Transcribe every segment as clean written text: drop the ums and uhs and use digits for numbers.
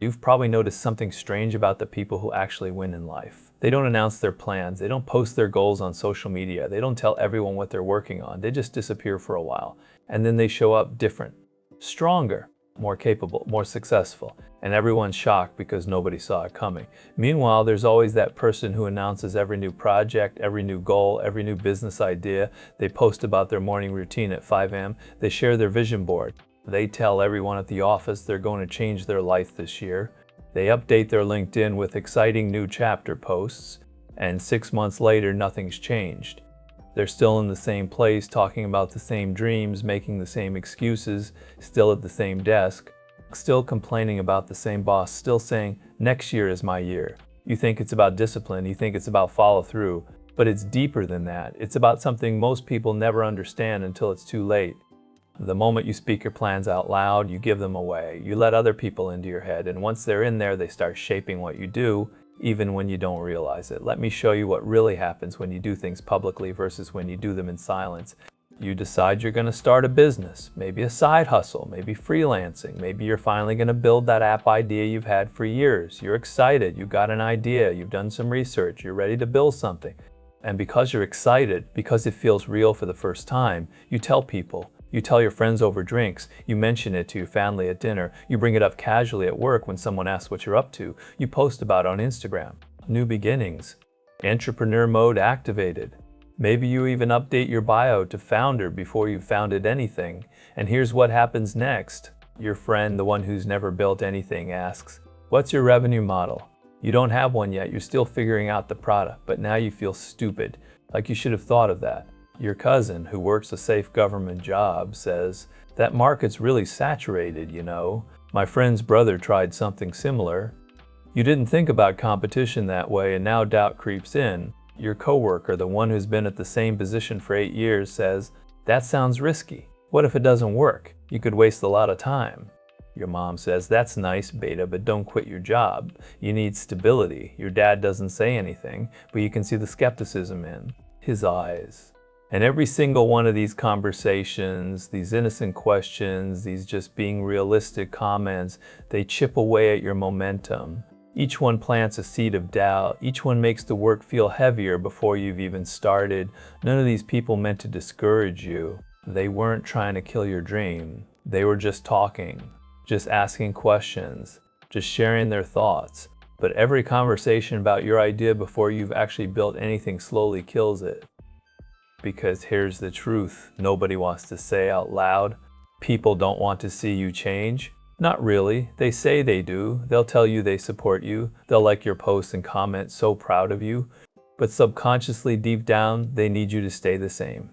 You've probably noticed something strange about the people who actually win in life. They don't announce their plans. They don't post their goals on social media. They don't tell everyone what they're working on. They just disappear for a while. And then they show up different, stronger, more capable, more successful. And everyone's shocked because nobody saw it coming. Meanwhile, there's always that person who announces every new project, every new goal, every new business idea. They post about their morning routine at 5 a.m. They share their vision board. They tell everyone at the office they're going to change their life this year. They update their LinkedIn with exciting new chapter posts, and 6 months later, nothing's changed. They're still in the same place, talking about the same dreams, making the same excuses, still at the same desk, still complaining about the same boss, still saying, next year is my year. You think it's about discipline, you think it's about follow through, but it's deeper than that. It's about something most people never understand until it's too late. The moment you speak your plans out loud, you give them away. You let other people into your head, and once they're in there, they start shaping what you do, even when you don't realize it. Let me show you what really happens when you do things publicly versus when you do them in silence. You decide you're going to start a business, maybe a side hustle, maybe freelancing. Maybe you're finally going to build that app idea you've had for years. You're excited, you've got an idea, you've done some research, you're ready to build something. And because you're excited, because it feels real for the first time, you tell people. You tell your friends over drinks, you mention it to your family at dinner, you bring it up casually at work when someone asks what you're up to, you post about it on Instagram. New beginnings. Entrepreneur mode activated. Maybe you even update your bio to founder before you've founded anything. And here's what happens next. Your friend, the one who's never built anything, asks, "What's your revenue model?" You don't have one yet, you're still figuring out the product, but now you feel stupid, like you should have thought of that. Your cousin, who works a safe government job, says, "That market's really saturated, you know. My friend's brother tried something similar." You didn't think about competition that way, and now doubt creeps in. Your coworker, the one who's been at the same position for 8 years, says, "That sounds risky. What if it doesn't work? You could waste a lot of time." Your mom says, "That's nice, beta, but don't quit your job. You need stability." Your dad doesn't say anything, but you can see the skepticism in his eyes. And every single one of these conversations, these innocent questions, these just being realistic comments, they chip away at your momentum. Each one plants a seed of doubt. Each one makes the work feel heavier before you've even started. None of these people meant to discourage you. They weren't trying to kill your dream. They were just talking, just asking questions, just sharing their thoughts. But every conversation about your idea before you've actually built anything slowly kills it. Because here's the truth, nobody wants to say out loud. People don't want to see you change. Not really. They say they do. They'll tell you they support you. They'll like your posts and comment, so proud of you. But subconsciously, deep down, they need you to stay the same.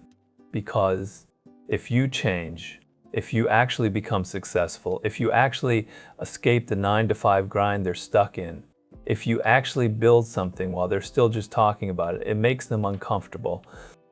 Because if you change, if you actually become successful, if you actually escape the 9-to-5 grind they're stuck in, if you actually build something while they're still just talking about it, it makes them uncomfortable.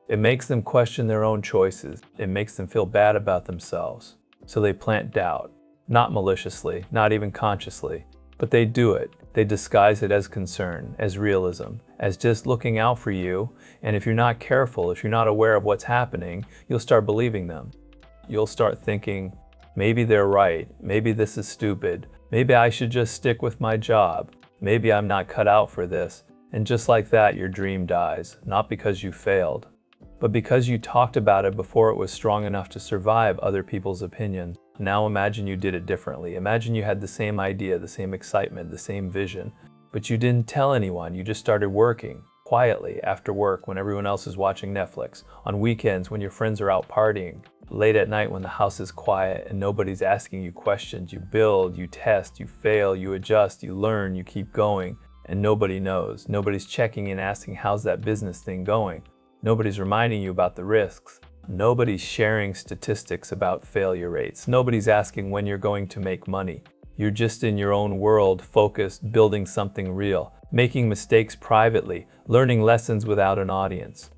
It makes them question their own choices. It makes them feel bad about themselves. So they plant doubt, not maliciously, not even consciously, but they do it. They disguise it as concern, as realism, as just looking out for you. And if you're not careful, if you're not aware of what's happening, you'll start believing them. You'll start thinking, maybe they're right. Maybe this is stupid. Maybe I should just stick with my job. Maybe I'm not cut out for this. And just like that, your dream dies, not because you failed, but because you talked about it before it was strong enough to survive other people's opinions. Now imagine you did it differently. Imagine you had the same idea, the same excitement, the same vision, but you didn't tell anyone. You just started working quietly after work when everyone else is watching Netflix, on weekends when your friends are out partying, late at night when the house is quiet and nobody's asking you questions. You build, you test, you fail, you adjust, you learn, you keep going, and nobody knows. Nobody's checking in asking, how's that business thing going? Nobody's reminding you about the risks. Nobody's sharing statistics about failure rates. Nobody's asking when you're going to make money. You're just in your own world, focused, building something real, making mistakes privately, learning lessons without an audience,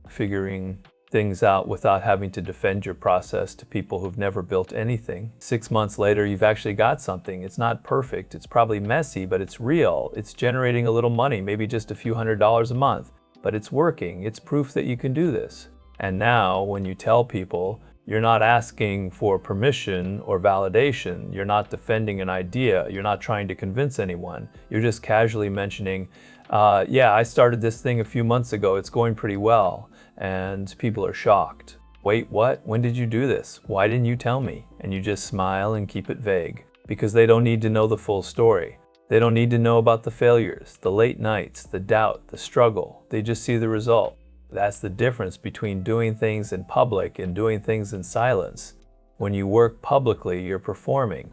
figuring things out without having to defend your process to people who've never built anything. 6 months later, you've actually got something. It's not perfect. It's probably messy, but it's real. It's generating a little money, maybe just a few $100s a month. But it's working. It's proof that you can do this. And now, when you tell people, You're not asking for permission or validation. You're not defending an idea. You're not trying to convince anyone. You're just casually mentioning, yeah, I started this thing a few months ago. It's going pretty well. And people are shocked. Wait, what? When did you do this? Why didn't you tell me? And you just smile and keep it vague because they don't need to know the full story. They don't need to know about the failures, the late nights, the doubt, the struggle. They just see the result. That's the difference between doing things in public and doing things in silence. When you work publicly, you're performing.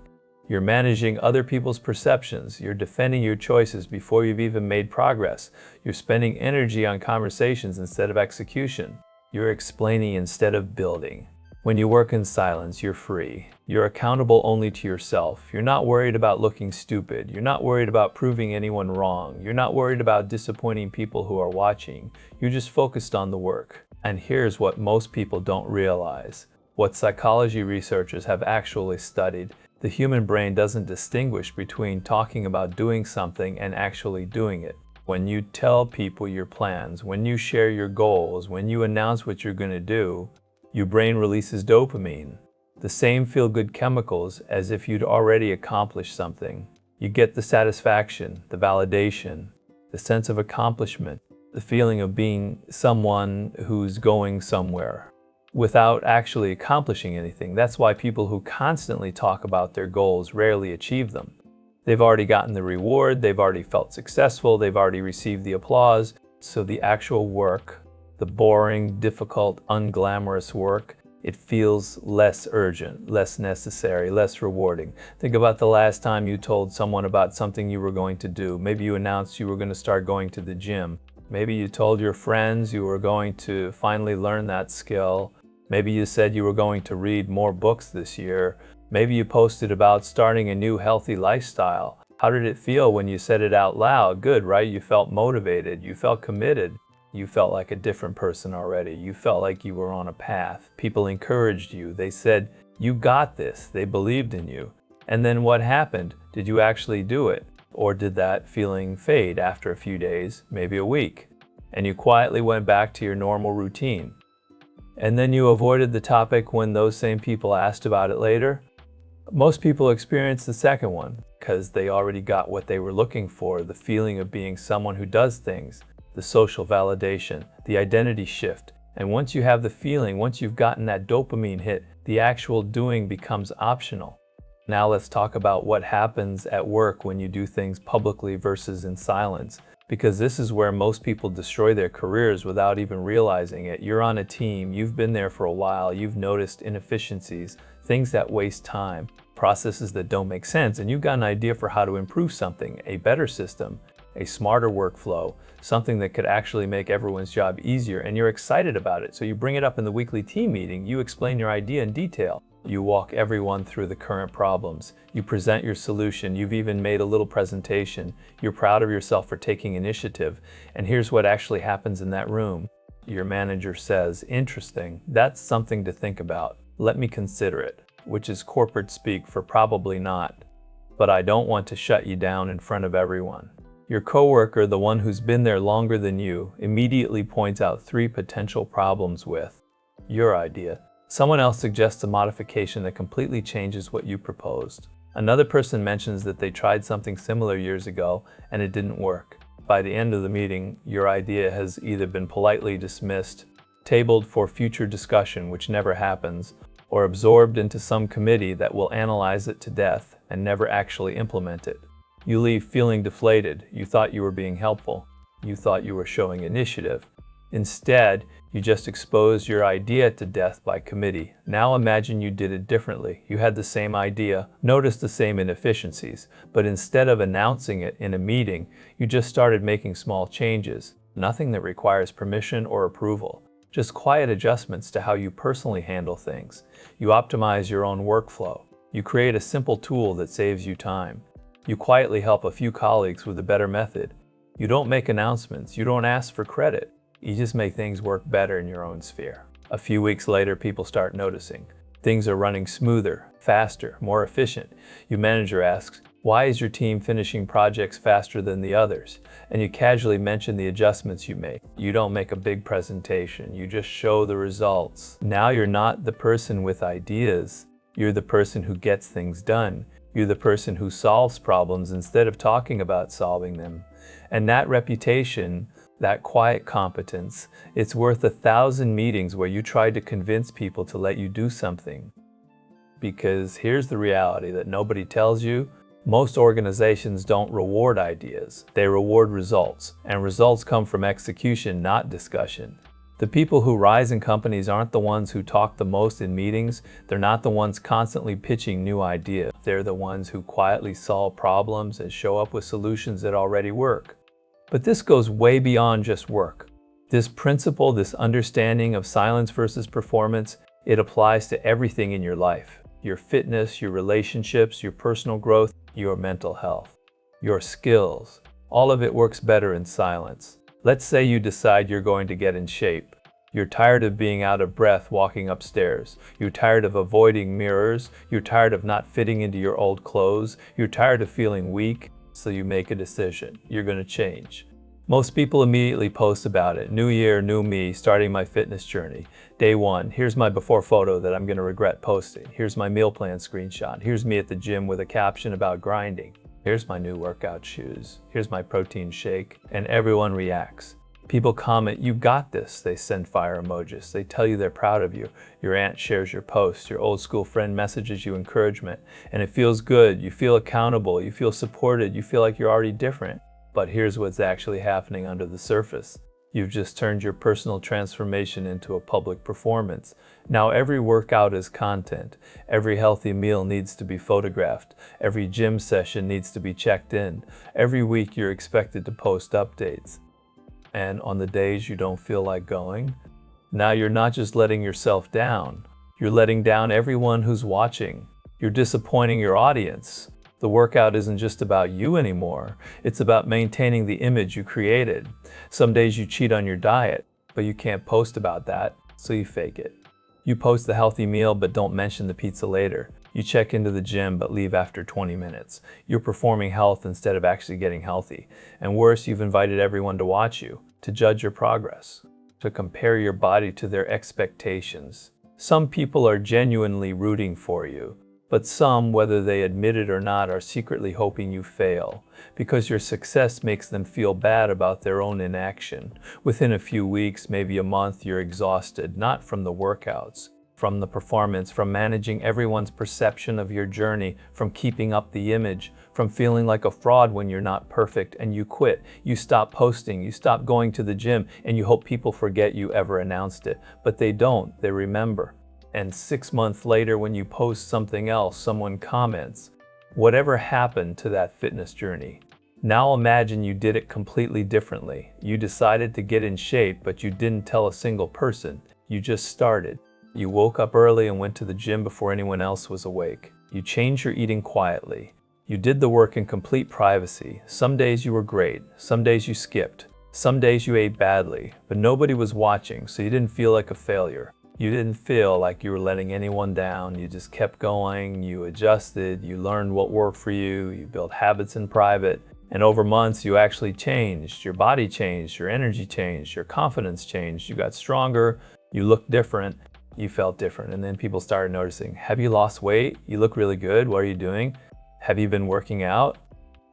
You're managing other people's perceptions. You're defending your choices before you've even made progress. You're spending energy on conversations instead of execution. You're explaining instead of building. When you work in silence, you're free. You're accountable only to yourself. You're not worried about looking stupid. You're not worried about proving anyone wrong. You're not worried about disappointing people who are watching. You're just focused on the work. And here's what most people don't realize. What psychology researchers have actually studied. The human brain doesn't distinguish between talking about doing something and actually doing it. When you tell people your plans, when you share your goals, when you announce what you're going to do, your brain releases dopamine, the same feel-good chemicals as if you'd already accomplished something. You get the satisfaction, the validation, the sense of accomplishment, the feeling of being someone who's going somewhere without actually accomplishing anything. That's why people who constantly talk about their goals rarely achieve them. They've already gotten the reward, they've already felt successful, they've already received the applause. So the actual work, the boring, difficult, unglamorous work, it feels less urgent, less necessary, less rewarding. Think about the last time you told someone about something you were going to do. Maybe you announced you were going to start going to the gym. Maybe you told your friends you were going to finally learn that skill. Maybe you said you were going to read more books this year. Maybe you posted about starting a new healthy lifestyle. How did it feel when you said it out loud? Good, right? You felt motivated. You felt committed. You felt like a different person already. You felt like you were on a path. People encouraged you. They said, you got this. They believed in you. And then what happened? Did you actually do it? Or did that feeling fade after a few days, maybe a week? And you quietly went back to your normal routine. And then you avoided the topic when those same people asked about it later? Most people experience the second one because they already got what they were looking for, the feeling of being someone who does things, the social validation, the identity shift. And once you have the feeling, once you've gotten that dopamine hit, the actual doing becomes optional. Now let's talk about what happens at work when you do things publicly versus in silence, because this is where most people destroy their careers without even realizing it. You're on a team, you've been there for a while, you've noticed inefficiencies, things that waste time, processes that don't make sense, and you've got an idea for how to improve something, a better system, a smarter workflow, something that could actually make everyone's job easier, and you're excited about it. So you bring it up in the weekly team meeting, you explain your idea in detail. You walk everyone through the current problems. You present your solution. You've even made a little presentation. You're proud of yourself for taking initiative. And here's what actually happens in that room. Your manager says, interesting, that's something to think about. Let me consider it, which is corporate speak for probably not. But I don't want to shut you down in front of everyone. Your coworker, the one who's been there longer than you, immediately points out 3 potential problems with your idea. Someone else suggests a modification that completely changes what you proposed. Another person mentions that they tried something similar years ago and it didn't work. By the end of the meeting, your idea has either been politely dismissed, tabled for future discussion, which never happens, or absorbed into some committee that will analyze it to death and never actually implement it. You leave feeling deflated. You thought you were being helpful. You thought you were showing initiative. Instead, you just exposed your idea to death by committee. Now imagine you did it differently. You had the same idea, noticed the same inefficiencies, but instead of announcing it in a meeting, you just started making small changes. Nothing that requires permission or approval. Just quiet adjustments to how you personally handle things. You optimize your own workflow. You create a simple tool that saves you time. You quietly help a few colleagues with a better method. You don't make announcements. You don't ask for credit. You just make things work better in your own sphere. A few weeks later, people start noticing. Things are running smoother, faster, more efficient. Your manager asks, Why is your team finishing projects faster than the others? And you casually mention the adjustments you make. You don't make a big presentation, you just show the results. Now you're not the person with ideas, you're the person who gets things done. You're the person who solves problems instead of talking about solving them. And that reputation, that quiet competence, it's worth 1,000 meetings where you tried to convince people to let you do something. Because here's the reality that nobody tells you. Most organizations don't reward ideas, they reward results. And results come from execution, not discussion. The people who rise in companies aren't the ones who talk the most in meetings. They're not the ones constantly pitching new ideas. They're the ones who quietly solve problems and show up with solutions that already work. But this goes way beyond just work. This principle, this understanding of silence versus performance, it applies to everything in your life. Your fitness, your relationships, your personal growth, your mental health, your skills. All of it works better in silence. Let's say you decide you're going to get in shape. You're tired of being out of breath walking upstairs. You're tired of avoiding mirrors. You're tired of not fitting into your old clothes. You're tired of feeling weak. So you make a decision. You're going to change. Most people immediately post about it. New year, new me, starting my fitness journey. Day one, here's my before photo that I'm going to regret posting. Here's my meal plan screenshot. Here's me at the gym with a caption about grinding. Here's my new workout shoes. Here's my protein shake. And everyone reacts. People comment, "You got this." They send fire emojis. They tell you they're proud of you. Your aunt shares your post. Your old school friend messages you encouragement. And it feels good. You feel accountable. You feel supported. You feel like you're already different. But here's what's actually happening under the surface. You've just turned your personal transformation into a public performance. Now every workout is content. Every healthy meal needs to be photographed. Every gym session needs to be checked in. Every week you're expected to post updates. And on the days you don't feel like going, now you're not just letting yourself down. You're letting down everyone who's watching. You're disappointing your audience. The workout isn't just about you anymore. It's about maintaining the image you created. Some days you cheat on your diet, but you can't post about that, so you fake it. You post the healthy meal, but don't mention the pizza later. You check into the gym, but leave after 20 minutes. You're performing health instead of actually getting healthy. And worse, you've invited everyone to watch you, to judge your progress, to compare your body to their expectations. Some people are genuinely rooting for you. But some, whether they admit it or not, are secretly hoping you fail, because your success makes them feel bad about their own inaction. Within a few weeks, maybe a month, you're exhausted, not from the workouts, from the performance, from managing everyone's perception of your journey, from keeping up the image, from feeling like a fraud when you're not perfect, and you quit. You stop posting, you stop going to the gym, and you hope people forget you ever announced it. But they don't, they remember. And 6 months later, when you post something else, someone comments, "Whatever happened to that fitness journey?" Now imagine you did it completely differently. You decided to get in shape, but you didn't tell a single person. You just started. You woke up early and went to the gym before anyone else was awake. You changed your eating quietly. You did the work in complete privacy. Some days you were great. Some days you skipped. Some days you ate badly, but nobody was watching, so you didn't feel like a failure. You didn't feel like you were letting anyone down. You just kept going, you adjusted, you learned what worked for you, you built habits in private. And over months, you actually changed. Your body changed, your energy changed, your confidence changed. You got stronger, you looked different, you felt different. And then people started noticing, have you lost weight? You look really good. What are you doing? Have you been working out?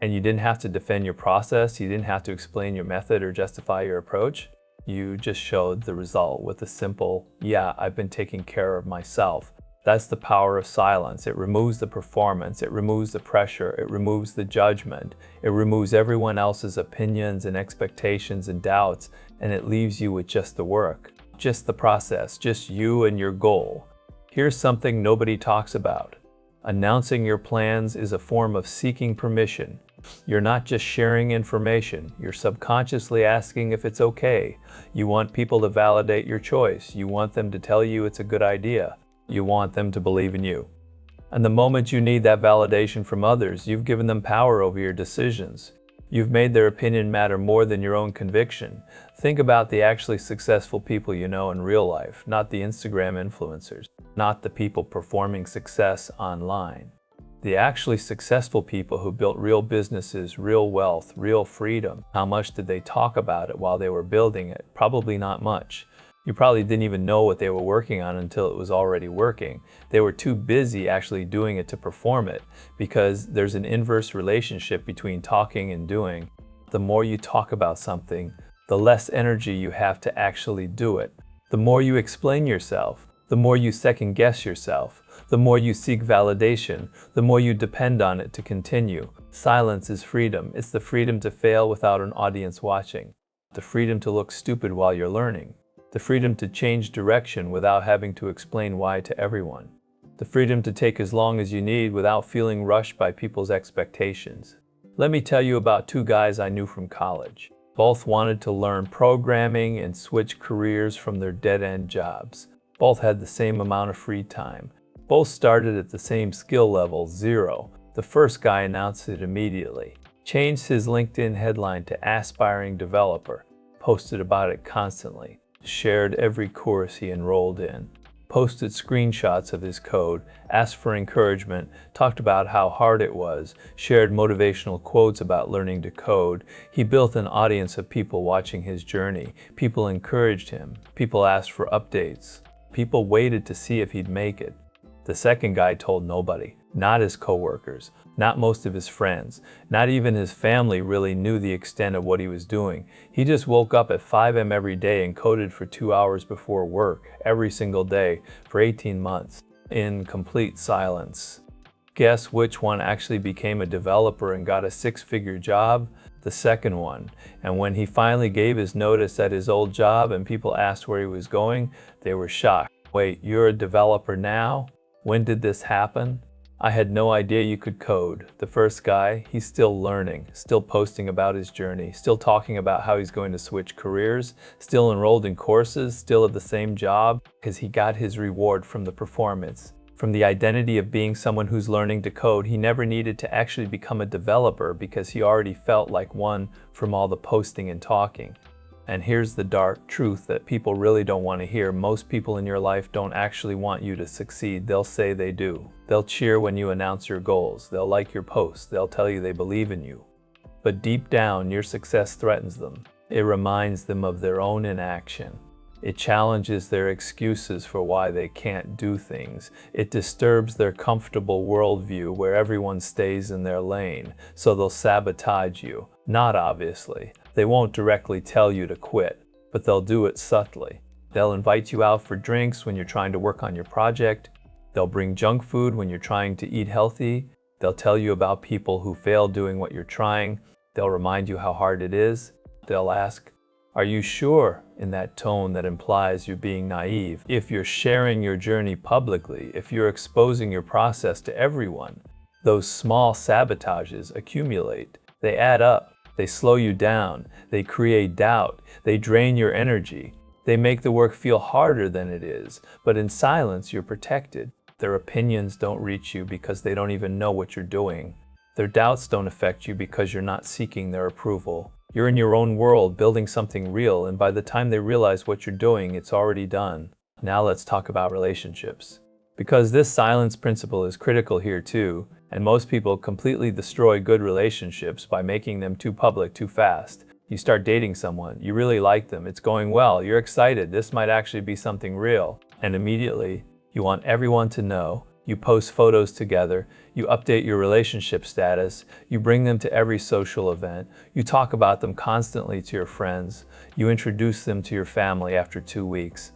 And you didn't have to defend your process. You didn't have to explain your method or justify your approach. You just showed the result with a simple, "Yeah, I've been taking care of myself." That's the power of silence. It removes the performance, it removes the pressure, it removes the judgment, it removes everyone else's opinions and expectations and doubts, and it leaves you with just the work, just the process, just you and your goal. Here's something nobody talks about. Announcing your plans is a form of seeking permission. You're not just sharing information, you're subconsciously asking if it's okay. You want people to validate your choice. You want them to tell you it's a good idea. You want them to believe in you. And the moment you need that validation from others, you've given them power over your decisions. You've made their opinion matter more than your own conviction. Think about the actually successful people you know in real life, not the Instagram influencers, not the people performing success online. The actually successful people who built real businesses, real wealth, real freedom, how much did they talk about it while they were building it? Probably not much. You probably didn't even know what they were working on until it was already working. They were too busy actually doing it to perform it, because there's an inverse relationship between talking and doing. The more you talk about something, the less energy you have to actually do it. The more you explain yourself, the more you second guess yourself, the more you seek validation, the more you depend on it to continue. Silence is freedom. It's the freedom to fail without an audience watching, the freedom to look stupid while you're learning, the freedom to change direction without having to explain why to everyone, the freedom to take as long as you need without feeling rushed by people's expectations. Let me tell you about two guys I knew from college. Both wanted to learn programming and switch careers from their dead-end jobs. Both had the same amount of free time. Both started at the same skill level, 0. The first guy announced it immediately, changed his LinkedIn headline to aspiring developer, posted about it constantly, shared every course he enrolled in, posted screenshots of his code, asked for encouragement, talked about how hard it was, shared motivational quotes about learning to code. He built an audience of people watching his journey. People encouraged him. People asked for updates. People waited to see if he'd make it. The second guy told nobody, not his coworkers, not most of his friends, not even his family really knew the extent of what he was doing. He just woke up at 5 a.m. every day and coded for 2 hours before work, every single day, for 18 months, in complete silence. Guess which one actually became a developer and got a 6-figure job? The second one. And when he finally gave his notice at his old job and people asked where he was going, they were shocked. Wait, you're a developer now? When did this happen? I had no idea you could code. The first guy, he's still learning, still posting about his journey, still talking about how he's going to switch careers, still enrolled in courses, still at the same job, because he got his reward from the performance. From the identity of being someone who's learning to code, he never needed to actually become a developer because he already felt like one from all the posting and talking. And here's the dark truth that people really don't want to hear. Most people in your life don't actually want you to succeed. They'll say they do. They'll cheer when you announce your goals. They'll like your posts. They'll tell you they believe in you. But deep down, your success threatens them. It reminds them of their own inaction. It challenges their excuses for why they can't do things. It disturbs their comfortable worldview where everyone stays in their lane, so they'll sabotage you. Not obviously. They won't directly tell you to quit, but they'll do it subtly. They'll invite you out for drinks when you're trying to work on your project. They'll bring junk food when you're trying to eat healthy. They'll tell you about people who fail doing what you're trying. They'll remind you how hard it is. They'll ask, "Are you sure?" in that tone that implies you're being naive. If you're sharing your journey publicly, if you're exposing your process to everyone, those small sabotages accumulate. They add up. They slow you down. They create doubt. They drain your energy. They make the work feel harder than it is. But in silence, you're protected. Their opinions don't reach you because they don't even know what you're doing. Their doubts don't affect you because you're not seeking their approval. You're in your own world building something real, and by the time they realize what you're doing, it's already done. Now let's talk about relationships. Because this silence principle is critical here too, and most people completely destroy good relationships by making them too public too fast. You start dating someone, you really like them, it's going well, you're excited, this might actually be something real, and immediately you want everyone to know. You post photos together, you update your relationship status, you bring them to every social event, you talk about them constantly to your friends, you introduce them to your family after 2 weeks.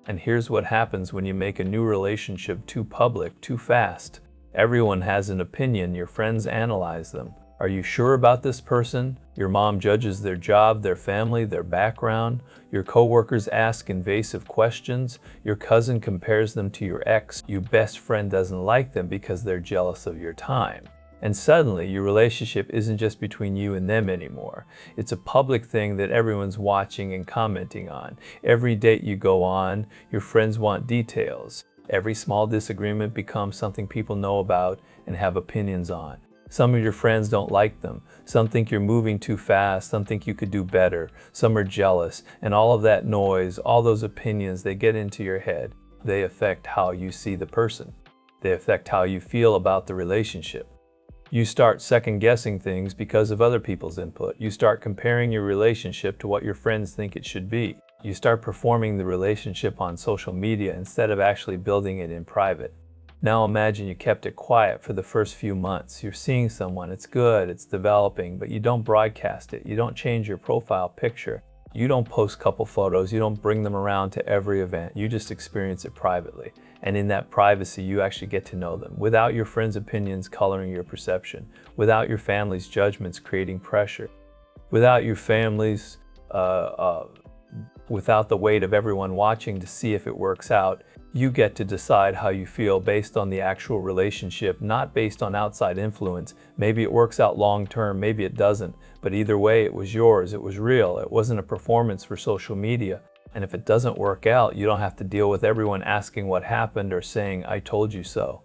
And here's what happens when you make a new relationship too public, too fast. Everyone has an opinion, your friends analyze them. Are you sure about this person? Your mom judges their job, their family, their background. Your coworkers ask invasive questions. Your cousin compares them to your ex. Your best friend doesn't like them because they're jealous of your time. And suddenly, your relationship isn't just between you and them anymore. It's a public thing that everyone's watching and commenting on. Every date you go on, your friends want details. Every small disagreement becomes something people know about and have opinions on. Some of your friends don't like them. Some think you're moving too fast. Some think you could do better. Some are jealous. And all of that noise, all those opinions, they get into your head. They affect how you see the person. They affect how you feel about the relationship. You start second-guessing things because of other people's input. You start comparing your relationship to what your friends think it should be. You start performing the relationship on social media instead of actually building it in private. Now imagine you kept it quiet for the first few months. You're seeing someone, it's good, it's developing, but you don't broadcast it. You don't change your profile picture. You don't post couple photos. You don't bring them around to every event. You just experience it privately. And in that privacy, you actually get to know them without your friends' opinions coloring your perception, without your family's judgments creating pressure, without your family's without the weight of everyone watching to see if it works out. You get to decide how you feel based on the actual relationship, not based on outside influence. Maybe it works out long term, maybe it doesn't, but either way, it was yours, it was real, it wasn't a performance for social media. And if it doesn't work out, you don't have to deal with everyone asking what happened or saying, "I told you so."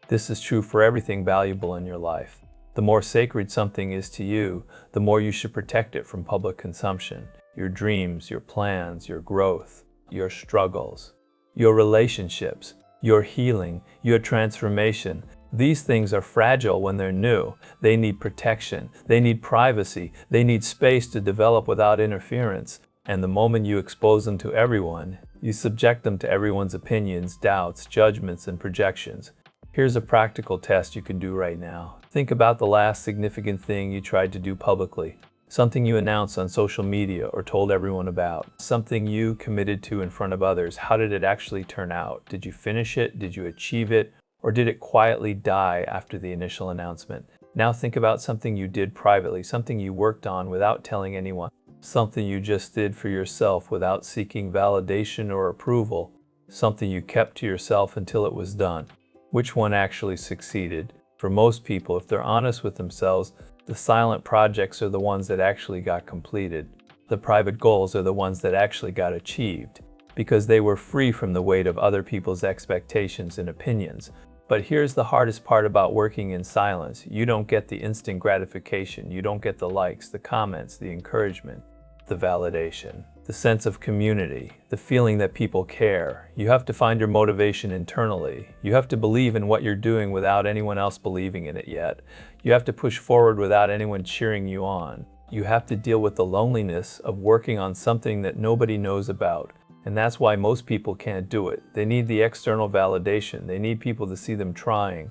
This is true for everything valuable in your life. The more sacred something is to you, the more you should protect it from public consumption. Your dreams, your plans, your growth, your struggles, your relationships, your healing, your transformation. These things are fragile when they're new. They need protection. They need privacy. They need space to develop without interference. And the moment you expose them to everyone, you subject them to everyone's opinions, doubts, judgments, and projections. Here's a practical test you can do right now. Think about the last significant thing you tried to do publicly. Something you announced on social media or told everyone about. Something you committed to in front of others. How did it actually turn out? Did you finish it? Did you achieve it? Or did it quietly die after the initial announcement? Now think about something you did privately, something you worked on without telling anyone. Something you just did for yourself without seeking validation or approval. Something you kept to yourself until it was done. Which one actually succeeded? For most people, if they're honest with themselves, the silent projects are the ones that actually got completed. The private goals are the ones that actually got achieved, because they were free from the weight of other people's expectations and opinions. But here's the hardest part about working in silence. You don't get the instant gratification. You don't get the likes, the comments, the encouragement, the validation, the sense of community, the feeling that people care. You have to find your motivation internally. You have to believe in what you're doing without anyone else believing in it yet. You have to push forward without anyone cheering you on. You have to deal with the loneliness of working on something that nobody knows about. And that's why most people can't do it. They need the external validation. They need people to see them trying.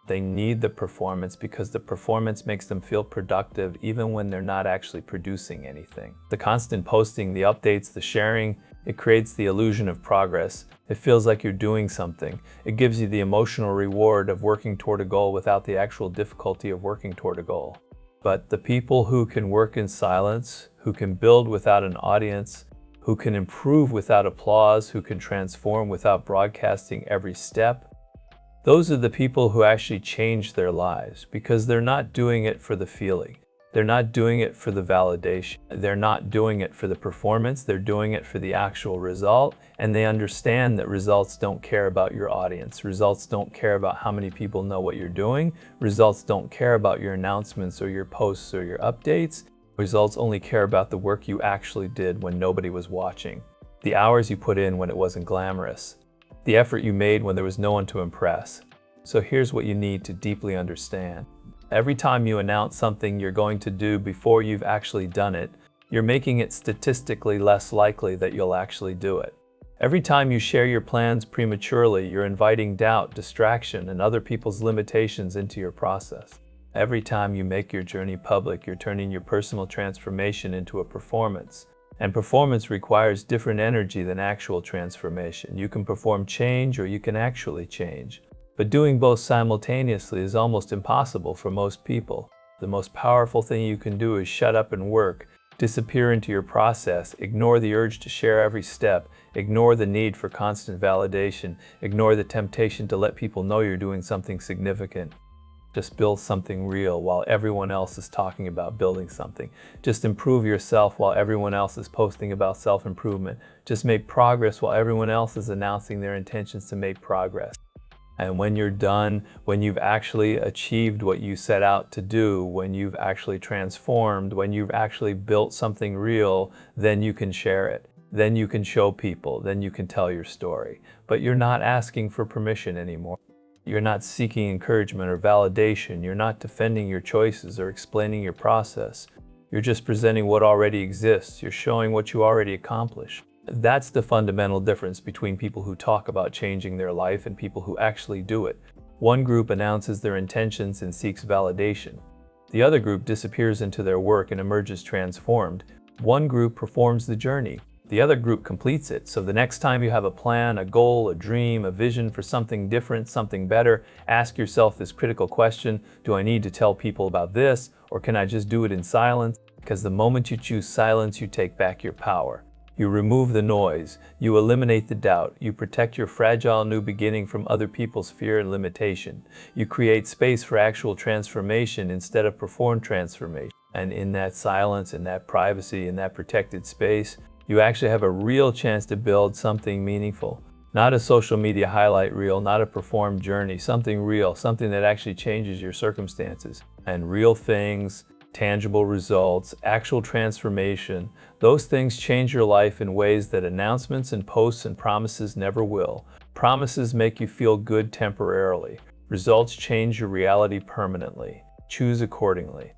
They need the performance because the performance makes them feel productive even when they're not actually producing anything. The constant posting, the updates, the sharing, it creates the illusion of progress. It feels like you're doing something. It gives you the emotional reward of working toward a goal without the actual difficulty of working toward a goal. But the people who can work in silence, who can build without an audience, who can improve without applause, who can transform without broadcasting every step, those are the people who actually change their lives because they're not doing it for the feeling. They're not doing it for the validation. They're not doing it for the performance. They're doing it for the actual result. And they understand that results don't care about your audience. Results don't care about how many people know what you're doing. Results don't care about your announcements or your posts or your updates. Results only care about the work you actually did when nobody was watching. The hours you put in when it wasn't glamorous. The effort you made when there was no one to impress. So here's what you need to deeply understand. Every time you announce something you're going to do before you've actually done it, you're making it statistically less likely that you'll actually do it. Every time you share your plans prematurely, you're inviting doubt, distraction, and other people's limitations into your process. Every time you make your journey public, you're turning your personal transformation into a performance. And performance requires different energy than actual transformation. You can perform change or you can actually change. But doing both simultaneously is almost impossible for most people. The most powerful thing you can do is shut up and work, disappear into your process, ignore the urge to share every step, ignore the need for constant validation, ignore the temptation to let people know you're doing something significant. Just build something real while everyone else is talking about building something. Just improve yourself while everyone else is posting about self-improvement. Just make progress while everyone else is announcing their intentions to make progress. And when you're done, when you've actually achieved what you set out to do, when you've actually transformed, when you've actually built something real, then you can share it. Then you can show people, then you can tell your story. But you're not asking for permission anymore. You're not seeking encouragement or validation. You're not defending your choices or explaining your process. You're just presenting what already exists. You're showing what you already accomplished. That's the fundamental difference between people who talk about changing their life and people who actually do it. One group announces their intentions and seeks validation. The other group disappears into their work and emerges transformed. One group performs the journey. The other group completes it. So the next time you have a plan, a goal, a dream, a vision for something different, something better, ask yourself this critical question: do I need to tell people about this, or can I just do it in silence? Because the moment you choose silence, you take back your power. You remove the noise, you eliminate the doubt, you protect your fragile new beginning from other people's fear and limitation. You create space for actual transformation instead of performed transformation. And in that silence, in that privacy, in that protected space, you actually have a real chance to build something meaningful. Not a social media highlight reel, not a performed journey, something real, something that actually changes your circumstances. And real things, tangible results, actual transformation, those things change your life in ways that announcements and posts and promises never will. Promises make you feel good temporarily. Results change your reality permanently. Choose accordingly.